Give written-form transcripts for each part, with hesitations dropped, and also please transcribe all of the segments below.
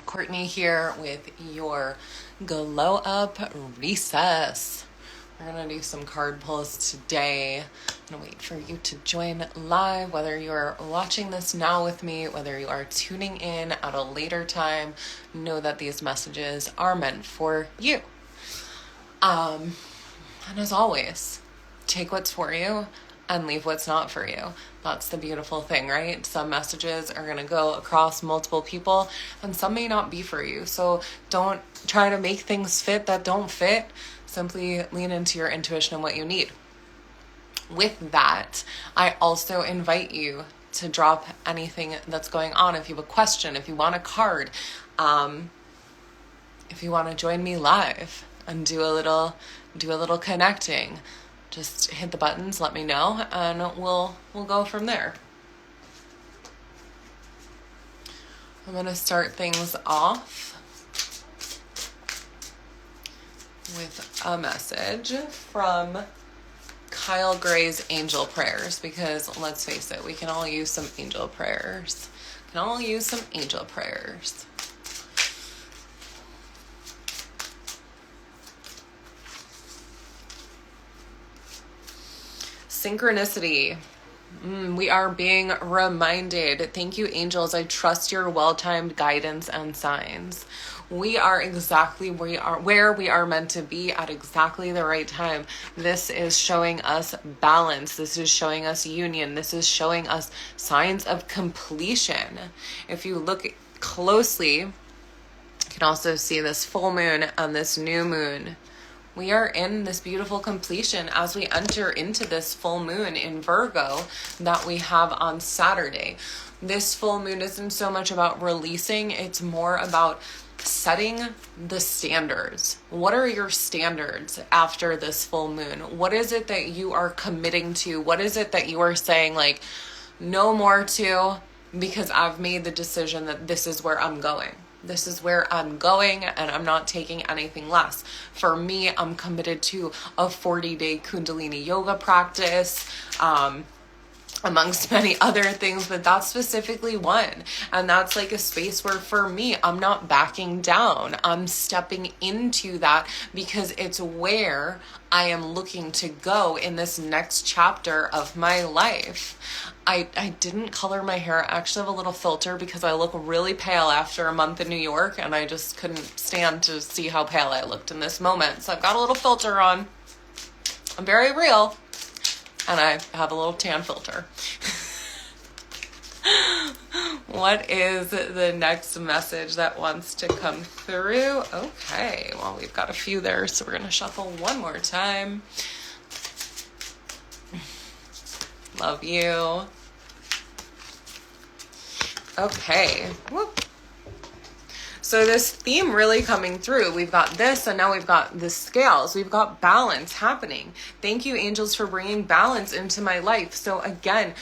Courtney here with your Glow Up Recess. We're going to do some card pulls today. I'm going to wait for you to join live, whether you're watching this now with me, whether you are tuning in at a later time. Know that these messages are meant for you. And as always, take what's for you and leave what's not for you. That's the beautiful thing, right? Some messages are going to go across multiple people and some may not be for you. So don't try to make things fit that don't fit. Simply lean into your intuition and what you need. With that, I also invite you to drop anything that's going on. If you have a question, if you want a card, if you want to join me live and do a little connecting, just hit the buttons, let me know, and we'll go from there. I'm going to start things off with a message from Kyle Gray's Angel Prayers, because let's face it, we can all use some angel prayers. Synchronicity. We are being reminded. Thank you, angels. I trust your well-timed guidance and signs. We are exactly where we are meant to be at exactly the right time. This is showing us balance. This is showing us union. This is showing us signs of completion. If you look closely, you can also see this full moon and this new moon. We are in this beautiful completion as we enter into this full moon in Virgo that we have on Saturday. This full moon isn't so much about releasing, it's more about setting the standards. What are your standards after this full moon? What is it that you are committing to? What is it that you are saying, like, no more to, because I've made the decision that this is where I'm going. This is where I'm going and I'm not taking anything less. For me, I'm committed to a 40-day Kundalini yoga practice, amongst many other things, but that's specifically one. And that's like a space where for me, I'm not backing down. I'm stepping into that because it's where I am looking to go in this next chapter of my life. I didn't color my hair. I actually have a little filter because I look really pale after a month in New York and I just couldn't stand to see how pale I looked in this moment. So I've got a little filter on. I'm very real. And I have a little tan filter. What is the next message that wants to come through? Okay, well, we've got a few there, so we're going to shuffle one more time. Love you. Okay. Whoop. So this theme really coming through. We've got this, and now we've got the scales. We've got balance happening. Thank you, angels, for bringing balance into my life. So again,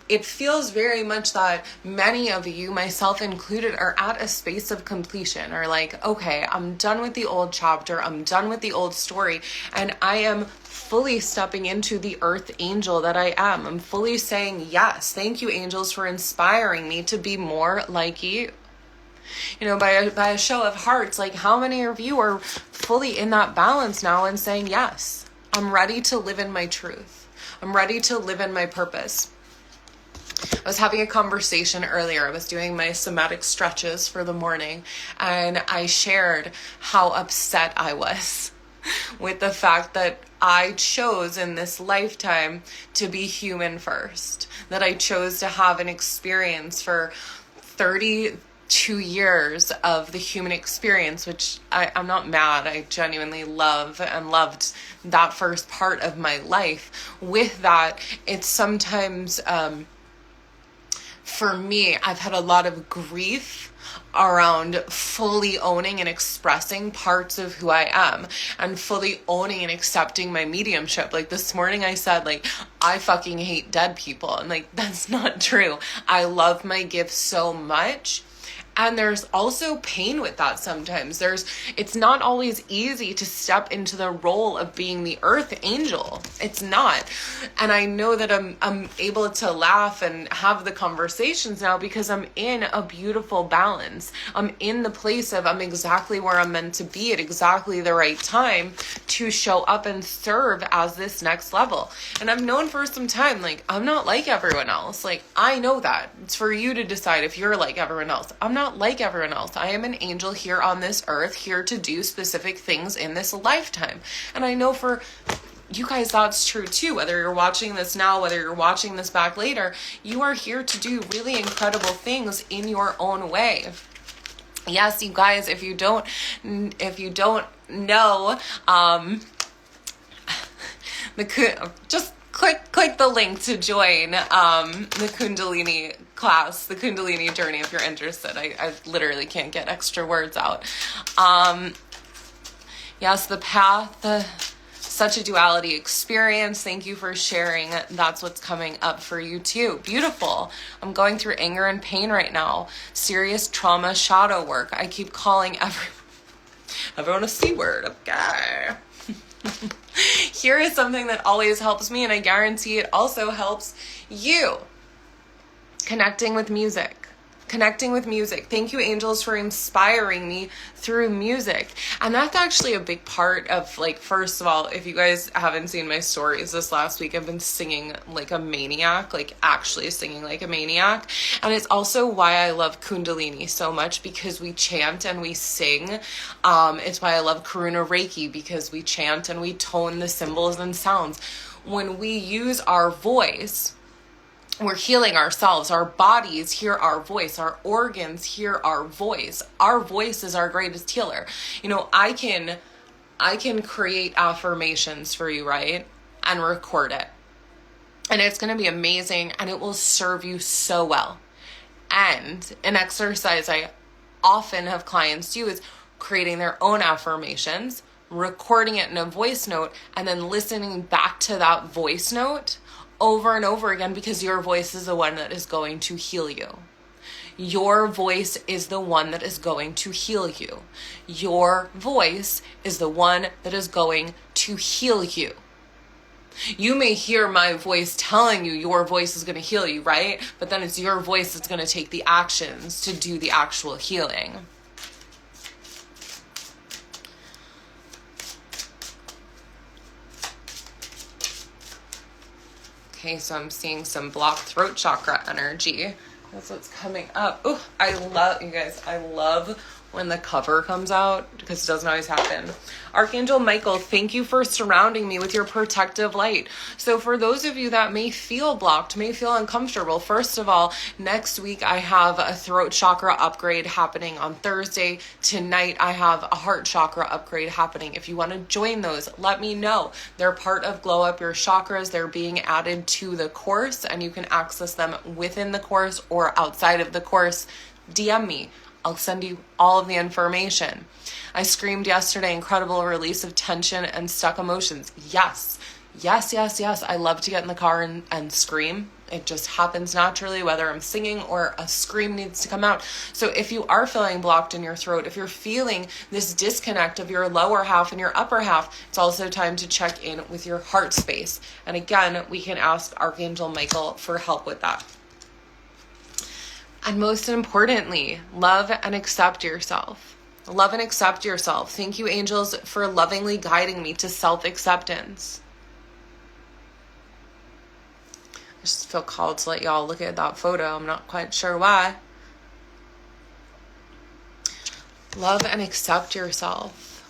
it feels very much that many of you, myself included, are at a space of completion, or like, okay, I'm done with the old chapter. I'm done with the old story, and I am fully stepping into the earth angel that I am. I'm fully saying yes. Thank you, angels, for inspiring me to be more like you. You know, by a show of hearts, like how many of you are fully in that balance now and saying, yes, I'm ready to live in my truth. I'm ready to live in my purpose. I was having a conversation earlier. I was doing my somatic stretches for the morning, and I shared how upset I was with the fact that I chose in this lifetime to be human first, that I chose to have an experience for 32 years of the human experience, which I'm not mad. I genuinely love and loved that first part of my life. With that, it's sometimes, for me, I've had a lot of grief around fully owning and expressing parts of who I am and fully owning and accepting my mediumship. Like this morning I said, like, I fucking hate dead people. And like, that's not true. I love my gifts so much. And there's also pain with that sometimes. It's not always easy to step into the role of being the earth angel. It's not. And I know that I'm able to laugh and have the conversations now because I'm in a beautiful balance. I'm in the place of I'm exactly where I'm meant to be at exactly the right time to show up and serve as this next level. And I've known for some time, like, I'm not like everyone else. Like, I know that. It's for you to decide if you're like everyone else. I'm not like everyone else. I am an angel here on this earth, here to do specific things in this lifetime. And I know for you guys that's true too. Whether you're watching this now, whether you're watching this back later, you are here to do really incredible things in your own way. Yes, you guys, if you don't know, just click the link to join the Kundalini class, the Kundalini journey, if you're interested. I literally can't get extra words out. Yes, the path, such a duality experience. Thank you for sharing. That's what's coming up for you too. Beautiful. I'm going through anger and pain right now. Serious trauma, shadow work. I keep calling everyone a C word. Okay. Here is something that always helps me, and I guarantee it also helps you. Connecting with music. Thank you, angels, for inspiring me through music. And that's actually a big part of, like, first of all, if you guys haven't seen my stories this last week, I've been singing like a maniac, like actually singing like a maniac. And it's also why I love Kundalini so much, because we chant and we sing. It's why I love Karuna Reiki, because we chant and we tone the symbols and sounds. When we use our voice, we're healing ourselves. Our bodies hear our voice. Our organs hear our voice. Our voice is our greatest healer. You know, I can create affirmations for you, right? And record it. And it's going to be amazing, and it will serve you so well. And an exercise I often have clients do is creating their own affirmations, recording it in a voice note, and then listening back to that voice note over and over again, because your voice is the one that is going to heal you. Your voice is the one that is going to heal you. Your voice is the one that is going to heal you. You may hear my voice telling you your voice is going to heal you, right? But then it's your voice that's going to take the actions to do the actual healing. Okay, so I'm seeing some blocked throat chakra energy. That's what's coming up. Oh, I love when the cover comes out, because it doesn't always happen. Archangel Michael, thank you for surrounding me with your protective light. So for those of you that may feel blocked, may feel uncomfortable, first of all, next week I have a throat chakra upgrade happening on Thursday. Tonight I have a heart chakra upgrade happening. If you want to join those, let me know. They're part of Glow Up Your Chakras. They're being added to the course, and you can access them within the course or outside of the course. DM me. I'll send you all of the information. I screamed yesterday, incredible release of tension and stuck emotions. Yes. I love to get in the car and scream. It just happens naturally, whether I'm singing or a scream needs to come out. So if you are feeling blocked in your throat, if you're feeling this disconnect of your lower half and your upper half, it's also time to check in with your heart space. And again, we can ask Archangel Michael for help with that. And most importantly, love and accept yourself. Love and accept yourself. Thank you, angels, for lovingly guiding me to self-acceptance. I just feel called to let y'all look at that photo. I'm not quite sure why. Love and accept yourself.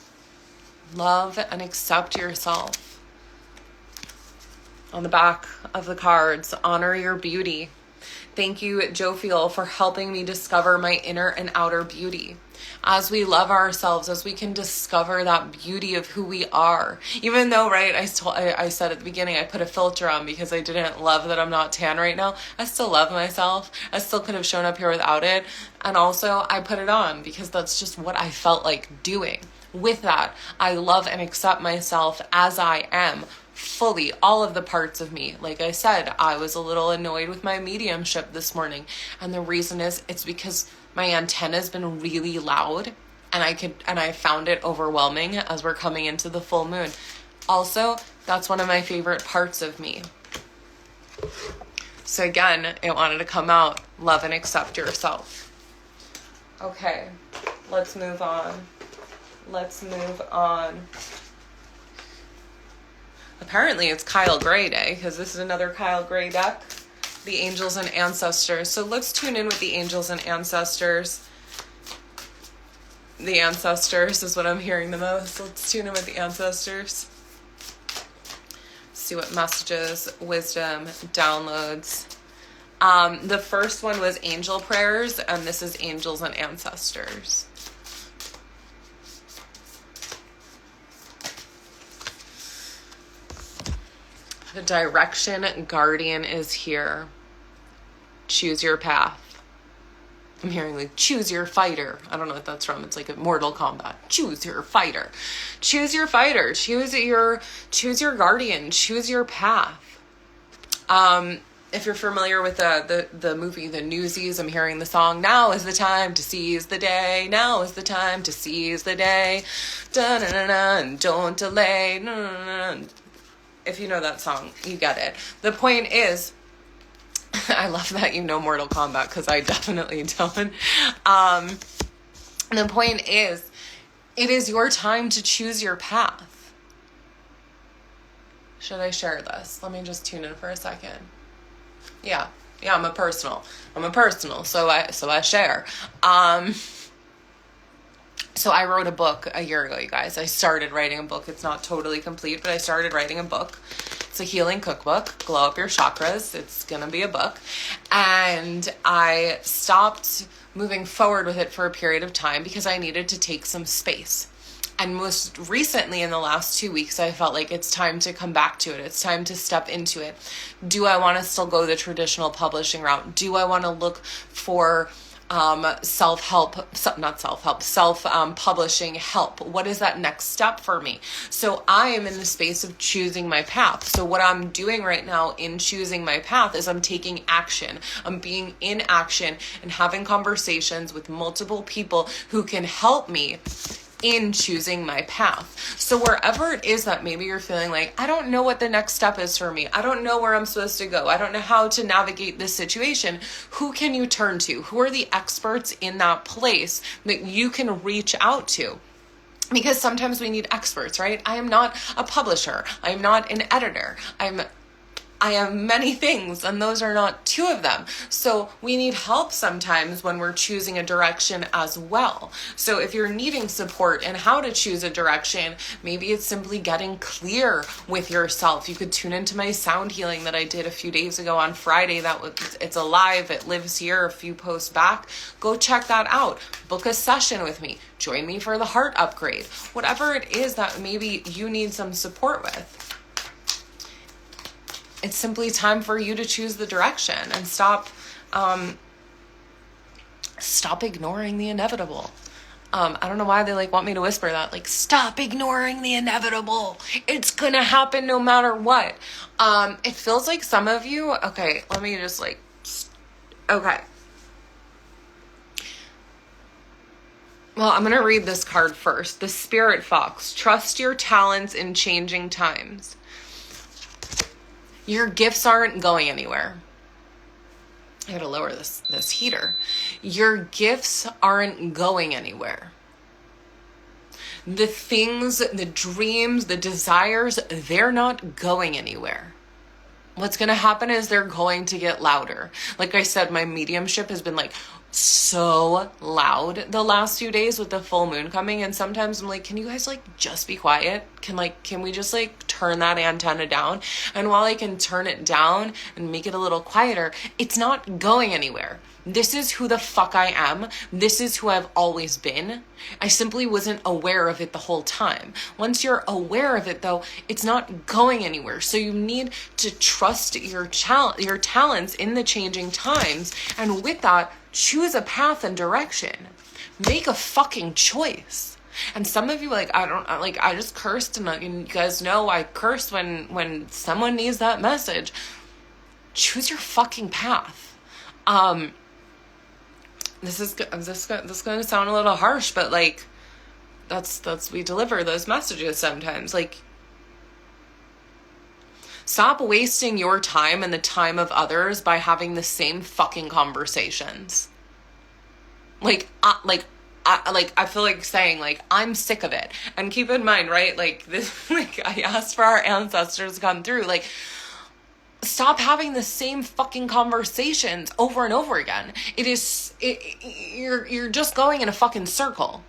Love and accept yourself. On the back of the cards, honor your beauty. Thank you, Jophiel, for helping me discover my inner and outer beauty. As we love ourselves, as we can discover that beauty of who we are. Even though, right, I said at the beginning, I put a filter on because I didn't love that I'm not tan right now. I still love myself. I still could have shown up here without it. And also, I put it on because that's just what I felt like doing. With that, I love and accept myself as I am. Fully, all of the parts of me. Like I said, I was a little annoyed with my mediumship this morning. And the reason is, it's because my antenna's been really loud, and I found it overwhelming as we're coming into the full moon. Also, that's one of my favorite parts of me. So again, it wanted to come out. Love and accept yourself. Okay, let's move on. Apparently it's Kyle Gray Day, because this is another Kyle Gray deck. The Angels and Ancestors. So let's tune in with the Angels and Ancestors. The Ancestors is what I'm hearing the most. Let's tune in with the Ancestors. See what messages, wisdom, downloads. The first one was angel prayers, and this is Angels and Ancestors. The direction guardian is here. Choose your path. I'm hearing like, choose your fighter. I don't know what that's from. It's like a Mortal Kombat. Choose your fighter. Choose your fighter. Choose your guardian. Choose your path. If you're familiar with the movie The Newsies, I'm hearing the song, now is the time to seize the day. Now is the time to seize the day. Dun-dun-dun-dun, don't delay. Dun-dun-dun. If you know that song, you get it. The point is, I love that you know Mortal Kombat, because I definitely don't. The point is, it is your time to choose your path. Should I share this? Let me just tune in for a second. Yeah, I'm a personal, so I share. So I wrote a book a year ago, you guys. I started writing a book. It's not totally complete, but I started writing a book. It's a healing cookbook, Glow Up Your Chakras. It's going to be a book. And I stopped moving forward with it for a period of time because I needed to take some space. And most recently, in the last 2 weeks, I felt like it's time to come back to it. It's time to step into it. Do I want to still go the traditional publishing route? Do I want to look for self-publishing help? What is that next step for me? So I am in the space of choosing my path. So what I'm doing right now in choosing my path is I'm taking action. I'm being in action and having conversations with multiple people who can help me in choosing my path. So wherever it is that maybe you're feeling like, I don't know what the next step is for me. I don't know where I'm supposed to go. I don't know how to navigate this situation. Who can you turn to? Who are the experts in that place that you can reach out to? Because sometimes we need experts, right? I am not a publisher. I am not an editor. I am many things, and those are not two of them. So we need help sometimes when we're choosing a direction as well. So if you're needing support in how to choose a direction, maybe it's simply getting clear with yourself. You could tune into my sound healing that I did a few days ago on Friday. It's alive. It lives here a few posts back. Go check that out. Book a session with me. Join me for the heart upgrade. Whatever it is that maybe you need some support with. It's simply time for you to choose the direction and stop ignoring the inevitable. I don't know why they want me to whisper that. Stop ignoring the inevitable. It's gonna happen no matter what. It feels like some of you, okay, let me just okay. Well, I'm gonna read this card first. The Spirit Fox. Trust your talents in changing times. Your gifts aren't going anywhere. I gotta lower this heater. Your gifts aren't going anywhere. The things, the dreams, the desires, they're not going anywhere. What's gonna happen is they're going to get louder. Like I said, my mediumship has been so loud the last few days with the full moon coming, and sometimes I'm can you guys just be quiet? Can we just turn that antenna down? And while I can turn it down and make it a little quieter, it's not going anywhere. This is who the fuck I am. This is who I've always been. I simply wasn't aware of it the whole time. Once you're aware of it though, it's not going anywhere. So you need to trust your talents in the changing times, and with that, choose a path and direction. Make a fucking choice. And some of you I just cursed, and you guys know I curse when someone needs that message. Choose your fucking path. this is going to sound a little harsh, but like, that's we deliver those messages sometimes. Like, stop wasting your time and the time of others by having the same fucking conversations. I feel like saying, like, I'm sick of it. And keep in mind, right, like, this, like, I asked for our ancestors to come through, like, stop having the same fucking conversations over and over again. You're just going in a fucking circle.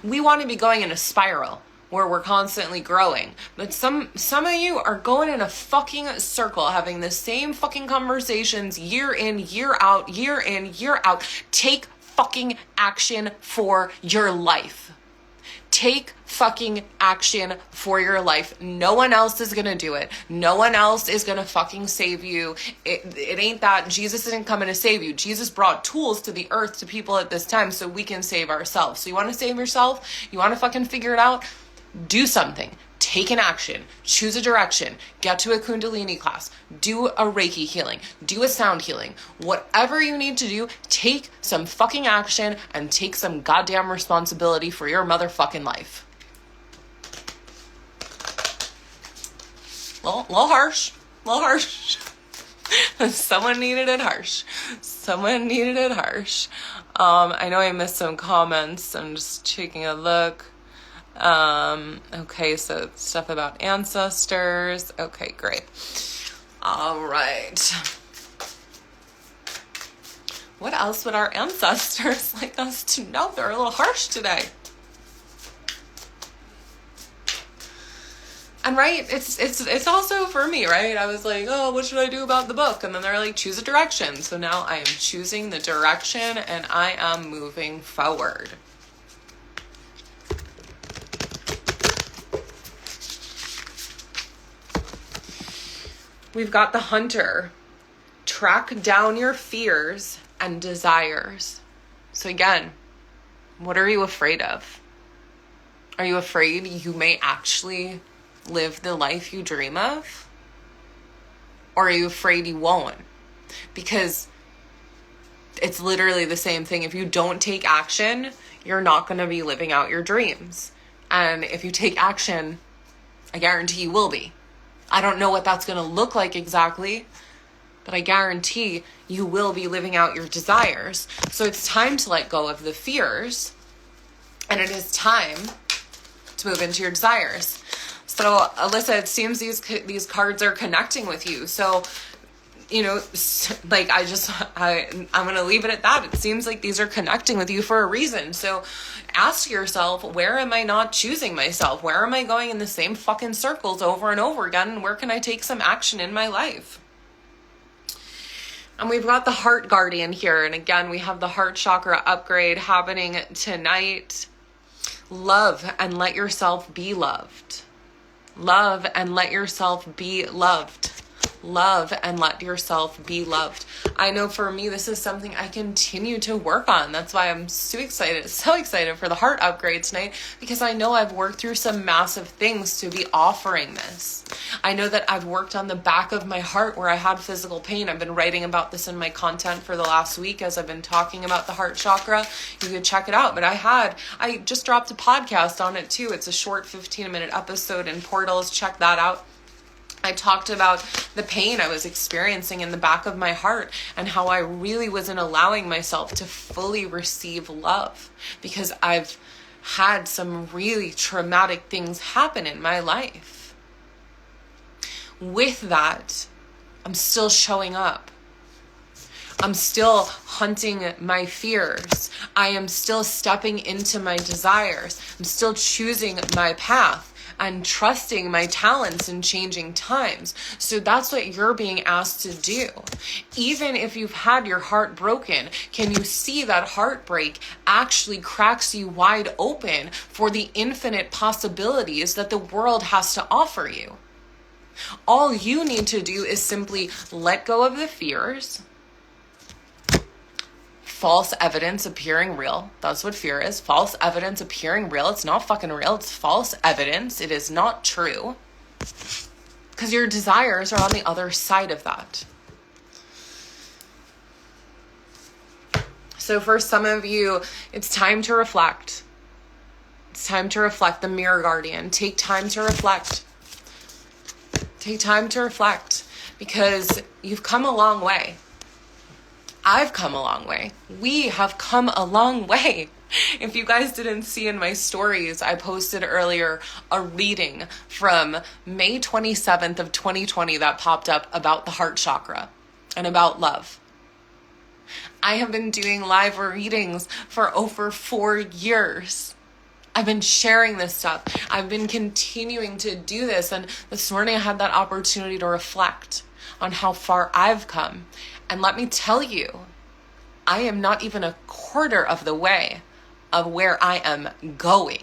We want to be going in a spiral where we're constantly growing. But some of you are going in a fucking circle, having the same fucking conversations year in, year out, year in, year out. Take fucking action for your life. Take fucking action for your life. No one else is gonna do it. No one else is gonna fucking save you. It ain't that. Jesus isn't coming to save you. Jesus brought tools to the earth to people at this time so we can save ourselves. So you want to save yourself? You want to fucking figure it out? Do something. Take an action. Choose a direction. Get to a Kundalini class. Do a Reiki healing. Do a sound healing. Whatever you need to do, take some fucking action and take some goddamn responsibility for your motherfucking life. Little harsh. Little harsh. Someone needed it harsh. Someone needed it harsh. I know I missed some comments. I'm just taking a look. Okay, so stuff about ancestors. Okay, great. All right. What else would our ancestors like us to know? They're a little harsh today. And right, it's also for me, right? I was like, oh, what should I do about the book? And then they're like, choose a direction. So now I am choosing the direction and I am moving forward. We've got the Hunter. Track down your fears and desires. So again, what are you afraid of? Are you afraid you may actually live the life you dream of? Or are you afraid you won't? Because it's literally the same thing. If you don't take action, you're not going to be living out your dreams. And if you take action, I guarantee you will be. I don't know what that's going to look like exactly, but I guarantee you will be living out your desires. So it's time to let go of the fears, and it is time to move into your desires. So Alyssa, it seems these cards are connecting with you. So, you know, like I'm going to leave it at that. It seems like these are connecting with you for a reason. So ask yourself, where am I not choosing myself? Where am I going in the same fucking circles over and over again? And where can I take some action in my life? And we've got the Heart Guardian here. And again, we have the heart chakra upgrade happening tonight. Love and let yourself be loved. Love and let yourself be loved. Love and let yourself be loved. I know for me, this is something I continue to work on. That's why I'm so excited for the heart upgrade tonight, because I know I've worked through some massive things to be offering this. I know that I've worked on the back of my heart where I had physical pain. I've been writing about this in my content for the last week as I've been talking about the heart chakra. You can check it out. But I just dropped a podcast on it too. It's a short 15-minute episode in Portals. Check that out. I talked about the pain I was experiencing in the back of my heart and how I really wasn't allowing myself to fully receive love because I've had some really traumatic things happen in my life. With that, I'm still showing up. I'm still hunting my fears. I am still stepping into my desires. I'm still choosing my path and trusting my talents in changing times. So that's what you're being asked to do. Even if you've had your heart broken, can you see that heartbreak actually cracks you wide open for the infinite possibilities that the world has to offer you? All you need to do is simply let go of the fears. False evidence appearing real. That's what fear is. False evidence appearing real. It's not fucking real. It's false evidence. It is not true. Because your desires are on the other side of that. So for some of you, it's time to reflect. It's time to reflect. The Mirror Guardian. Take time to reflect. Take time to reflect, because you've come a long way. I've come a long way. We have come a long way. If you guys didn't see in my stories, I posted earlier a reading from May 27th of 2020 that popped up about the heart chakra and about love. I have been doing live readings for over 4 years. I've been sharing this stuff. I've been continuing to do this. And this morning I had that opportunity to reflect on how far I've come. And let me tell you, I am not even a quarter of the way of where I am going,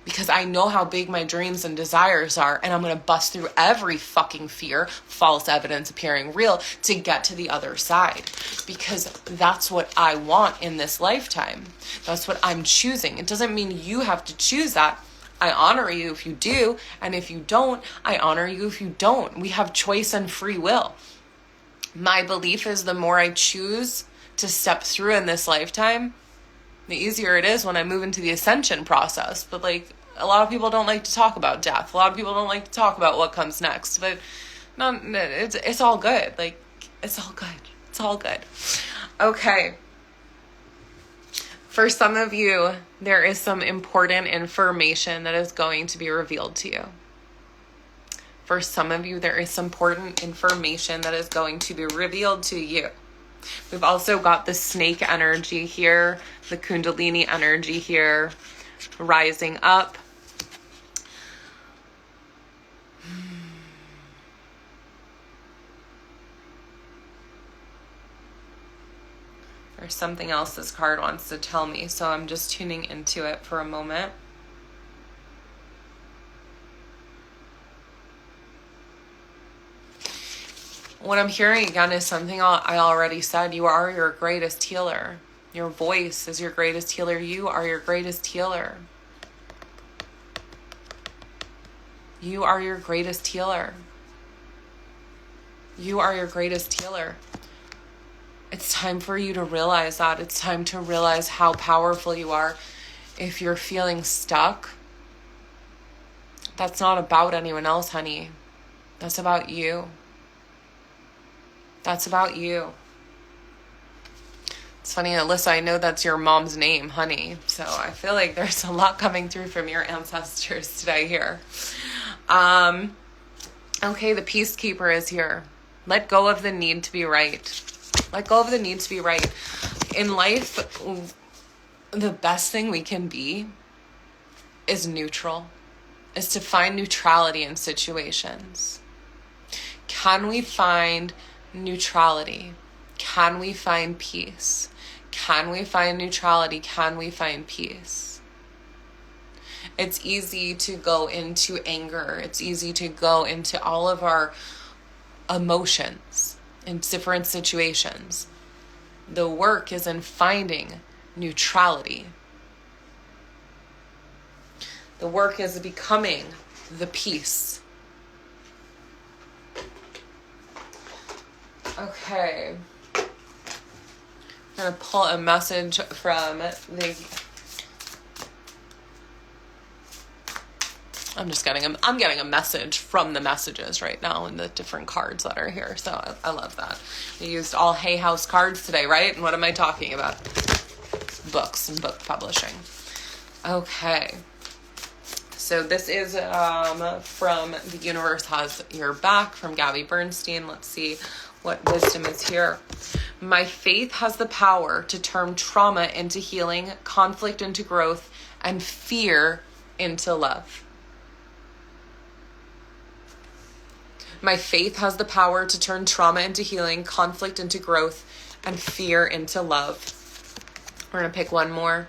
because I know how big my dreams and desires are, and I'm going to bust through every fucking fear, false evidence appearing real, to get to the other side, because that's what I want in this lifetime. That's what I'm choosing. It doesn't mean you have to choose that. I honor you if you do, and if you don't, I honor you if you don't. We have choice and free will. My belief is the more I choose to step through in this lifetime, the easier it is when I move into the ascension process. But like, a lot of people don't like to talk about death. A lot of people don't like to talk about what comes next. But no, it's all good. Like, it's all good. It's all good. Okay. For some of you, there is some important information that is going to be revealed to you. For some of you, there is some important information that is going to be revealed to you. We've also got the snake energy here, the Kundalini energy here, rising up. There's something else this card wants to tell me, so I'm just tuning into it for a moment. What I'm hearing again is something I already said. You are your greatest healer. Your voice is your greatest healer. You are your greatest healer. You are your greatest healer. You are your greatest healer. It's time for you to realize that. It's time to realize how powerful you are. If you're feeling stuck, that's not about anyone else, honey. That's about you. That's about you. It's funny, Alyssa, I know that's your mom's name, honey. So I feel like there's a lot coming through from your ancestors today here. Okay, the Peacekeeper is here. Let go of the need to be right. Let go of the need to be right. In life, the best thing we can be is neutral. Is to find neutrality in situations. Can we find neutrality? Can we find peace? Can we find neutrality? Can we find peace? It's easy to go into anger. It's easy to go into all of our emotions in different situations. The work is in finding neutrality. The work is becoming the peace. Okay. I'm going to pull a message from the... I'm getting a message from the messages right now in the different cards that are here. So I love that. We used all Hay House cards today, right? And what am I talking about? Books and book publishing. Okay. So this is from The Universe Has Your Back from Gabby Bernstein. Let's see what wisdom is here. My faith has the power to turn trauma into healing, conflict into growth, and fear into love. My faith has the power to turn trauma into healing, conflict into growth, and fear into love. We're going to pick one more.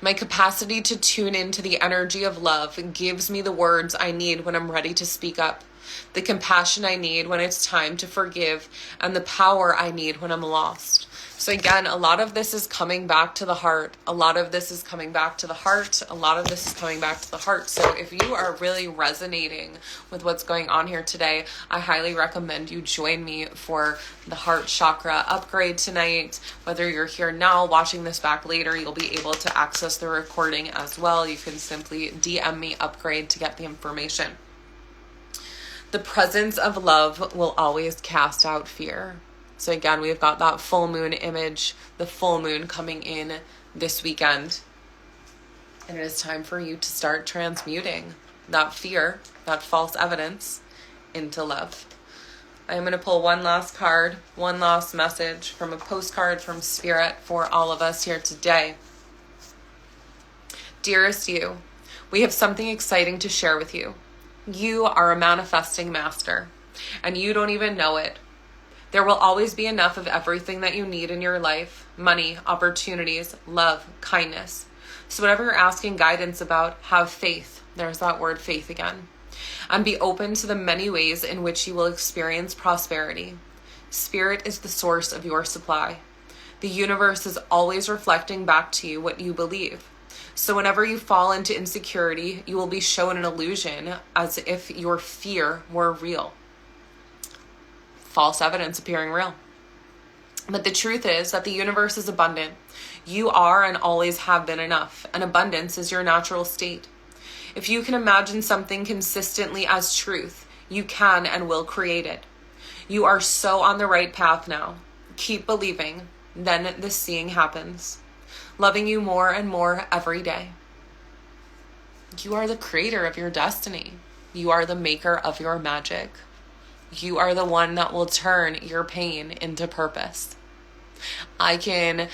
My capacity to tune into the energy of love gives me the words I need when I'm ready to speak up, the compassion I need when it's time to forgive, and the power I need when I'm lost. So again, a lot of this is coming back to the heart. A lot of this is coming back to the heart. A lot of this is coming back to the heart. So if you are really resonating with what's going on here today, I highly recommend you join me for the heart chakra upgrade tonight. Whether you're here now, watching this back later, you'll be able to access the recording as well. You can simply DM me upgrade to get the information. The presence of love will always cast out fear. So again, we've got that full moon image, the full moon coming in this weekend. And it is time for you to start transmuting that fear, that false evidence, into love. I'm going to pull one last card, one last message from a postcard from Spirit for all of us here today. Dearest you, we have something exciting to share with you. You are a manifesting master, and you don't even know it. There will always be enough of everything that you need in your life: money, opportunities, love, kindness. So whatever you're asking guidance about, have faith. There's that word faith again. And be open to the many ways in which you will experience prosperity. Spirit is the source of your supply. The universe is always reflecting back to you what you believe. So whenever you fall into insecurity, you will be shown an illusion as if your fear were real. False evidence appearing real. But the truth is that the universe is abundant. You are and always have been enough, and abundance is your natural state. If you can imagine something consistently as truth, you can and will create it. You are so on the right path now. Keep believing, then the seeing happens. Loving you more and more every day. You are the creator of your destiny. You are the maker of your magic. You are the one that will turn your pain into purpose. I can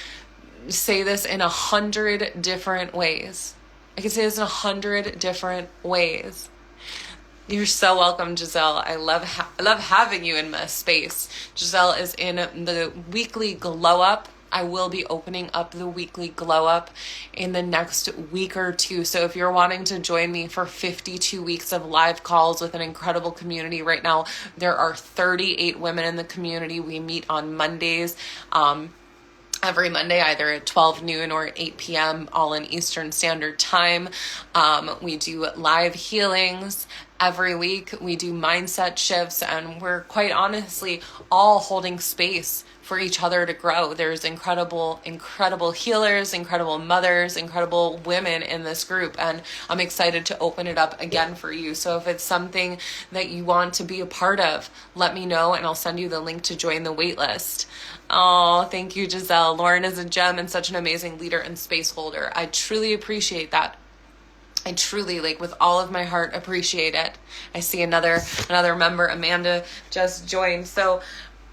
say this in 100 different ways. I can say this in 100 different ways. You're so welcome, Giselle. I love having you in my space. Giselle is in the weekly glow up. I will be opening up the weekly glow up in the next week or two. So if you're wanting to join me for 52 weeks of live calls with an incredible community right now, there are 38 women in the community. We meet on Mondays, every Monday, either at 12 noon or at 8 p.m., all in Eastern Standard Time. We do live healings every week. We do mindset shifts, and we're quite honestly all holding space for each other to grow. There's incredible healers, incredible mothers, incredible women in this group, and I'm excited to open it up again for you. So if it's something that you want to be a part of, let me know and I'll send you the link to join the waitlist. Oh, thank you, Giselle. Lauren is a gem and such an amazing leader and space holder. I truly appreciate that. I truly, with all of my heart, appreciate it. I see another member, Amanda, just joined. So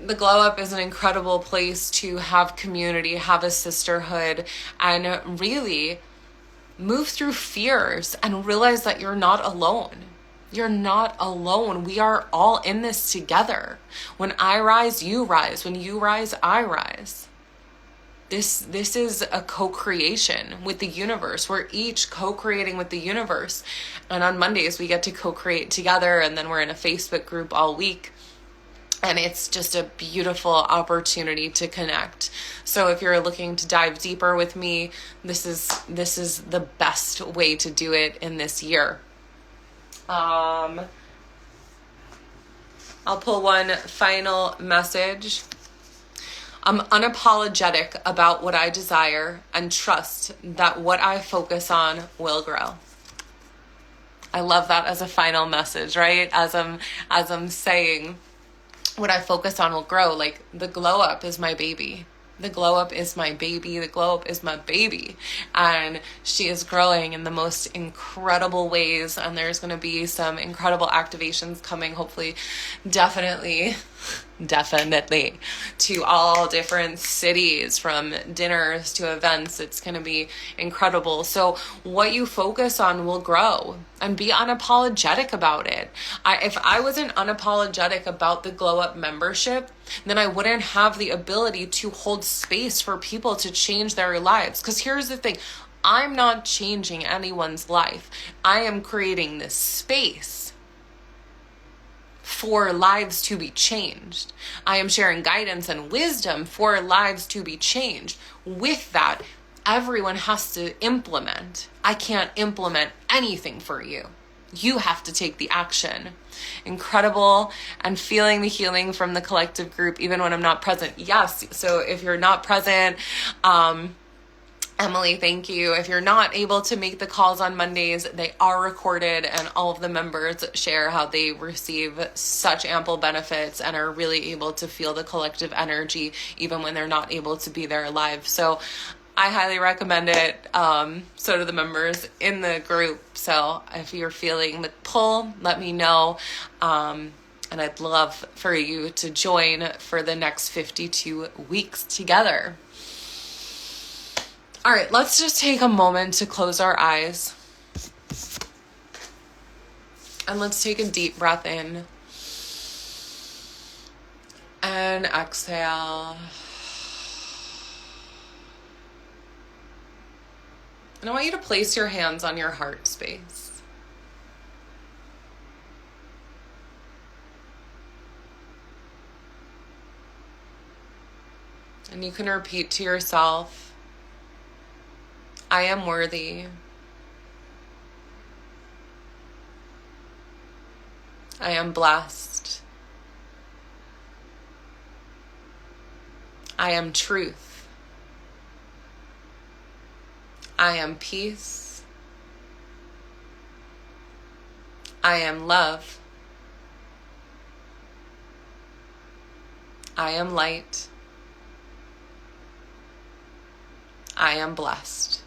the Glow Up is an incredible place to have community, have a sisterhood, and really move through fears and realize that you're not alone. You're not alone. We are all in this together. When I rise, you rise. When you rise, I rise. This is a co-creation with the universe. We're each co-creating with the universe. And on Mondays, we get to co-create together, and then we're in a Facebook group all week. And it's just a beautiful opportunity to connect. So if you're looking to dive deeper with me, this is the best way to do it in this year. I'll pull one final message. I'm unapologetic about what I desire and trust that what I focus on will grow. I love that as a final message, right? As I'm saying, what I focus on will grow. The Glow Up is my baby. The Glow Up is my baby. The Glow Up is my baby. And she is growing in the most incredible ways. And there's going to be some incredible activations coming, hopefully, definitely to all different cities, from dinners to events. It's going to be incredible. So what you focus on will grow, and be unapologetic about it. If I wasn't unapologetic about the Glow Up membership, then I wouldn't have the ability to hold space for people to change their lives. Because here's the thing, I'm not changing anyone's life. I am creating this space for lives to be changed. I am sharing guidance and wisdom for lives to be changed. With that, everyone has to implement. I can't implement anything for you. You have to take the action. Incredible. And feeling the healing from the collective group, even when I'm not present. Yes. So if you're not present, Emily, thank you. If you're not able to make the calls on Mondays, they are recorded, and all of the members share how they receive such ample benefits and are really able to feel the collective energy even when they're not able to be there live. So I highly recommend it. So do the members in the group. So if you're feeling the pull, let me know. And I'd love for you to join for the next 52 weeks together. All right, let's just take a moment to close our eyes. And let's take a deep breath in. And exhale. And I want you to place your hands on your heart space. And you can repeat to yourself, I am worthy. I am blessed. I am truth. I am peace. I am love. I am light. I am blessed.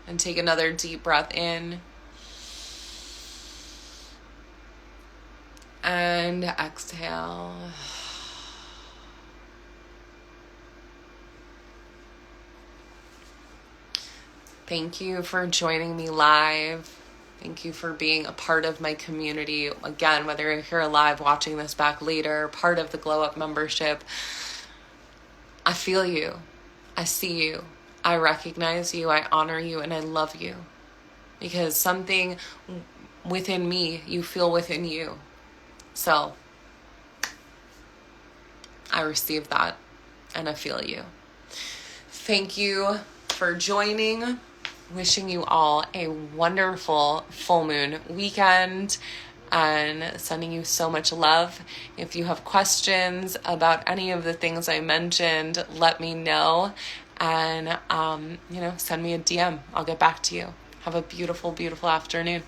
And take another deep breath in. And exhale. Thank you for joining me live. Thank you for being a part of my community. Again, whether you're here live, watching this back later, part of the Glow Up membership, I feel you. I see you. I recognize you, I honor you, and I love you. Because something within me, you feel within you. So, I receive that, and I feel you. Thank you for joining. Wishing you all a wonderful full moon weekend, and sending you so much love. If you have questions about any of the things I mentioned, let me know. And, send me a DM. I'll get back to you. Have a beautiful, beautiful afternoon.